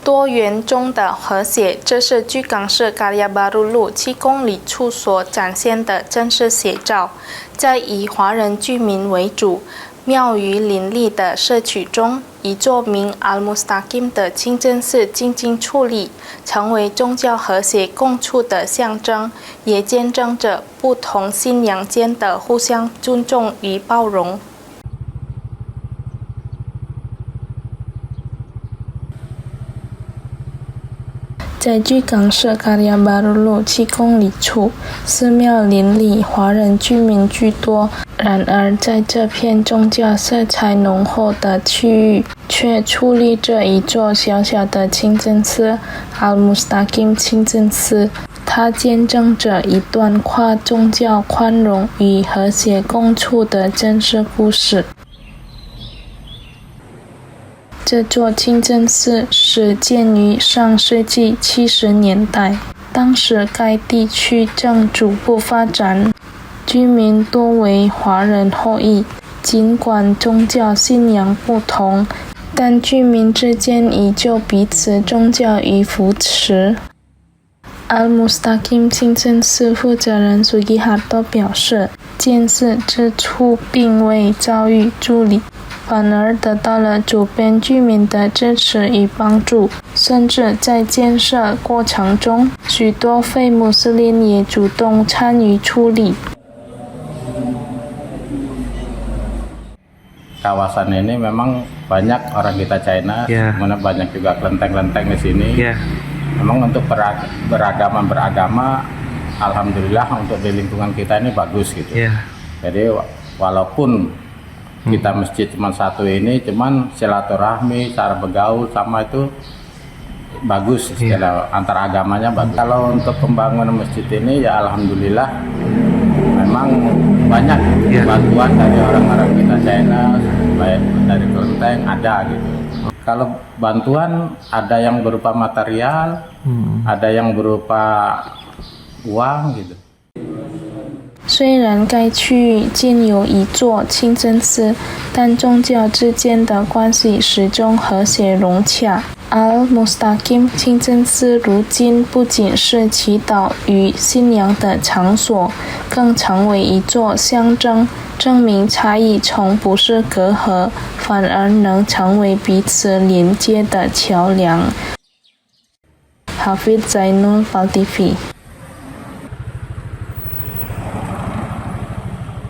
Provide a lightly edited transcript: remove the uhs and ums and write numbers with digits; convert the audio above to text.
多元中的和谐，这是居港市Karya Baru路7公里处所展现的真实写照。在以华人居民为主、庙宇林立的社区中，一座名 Al-Mustaqim 的清真寺进行矗立，成为宗教和谐共处的象征，也见证着不同信仰间的互相尊重与包容。在居港市Karya Baru路7公里处，寺庙林立，华人居民居多。然而，在这片宗教色彩浓厚的区域，却矗立着一座小小的清真寺 Al-Mustaqim 清真寺。它见证着一段跨宗教宽容与和谐共处的真实故事。这座清真寺始建于上世纪70年代，当时该地区正逐步发展，居民多为华人后裔。尽管宗教信仰不同，但居民之间依旧彼此宗教与扶持。Al-Mustaqim 清真寺负责人Sugiharto 表示，建寺之初并未遭遇助力，反而得到了周边居民的支持与帮助，甚至在建设过程中，许多非穆斯林也主动参与处理。Kawasan ini memang banyak orang kita China, kemudian banyak juga kelenteng-kelenteng di sini. Memang untuk beragama, alhamdulillah untuk di lingkungan kita ini bagus gitu. Jadi walaupun kita masjid cuma satu ini, cuman silaturahmi, cara bergaul sama itu bagus, antara agamanya bagus. Kalau untuk pembangunan masjid ini ya alhamdulillah memang banyak bantuan dari orang-orang kita China, baik dari kelenteng ada gitu. Kalau bantuan ada yang berupa material, ada yang berupa uang gitu。虽然该区域建有一座清真寺，但宗教之间的关系始终和谐融洽。Al-Mustaqim 清真寺如今不仅是祈祷与信仰的场所，更成为一座象征，证明差异从不是隔阂，反而能成为彼此连接的桥梁。Hafidz Zainul, PAL TV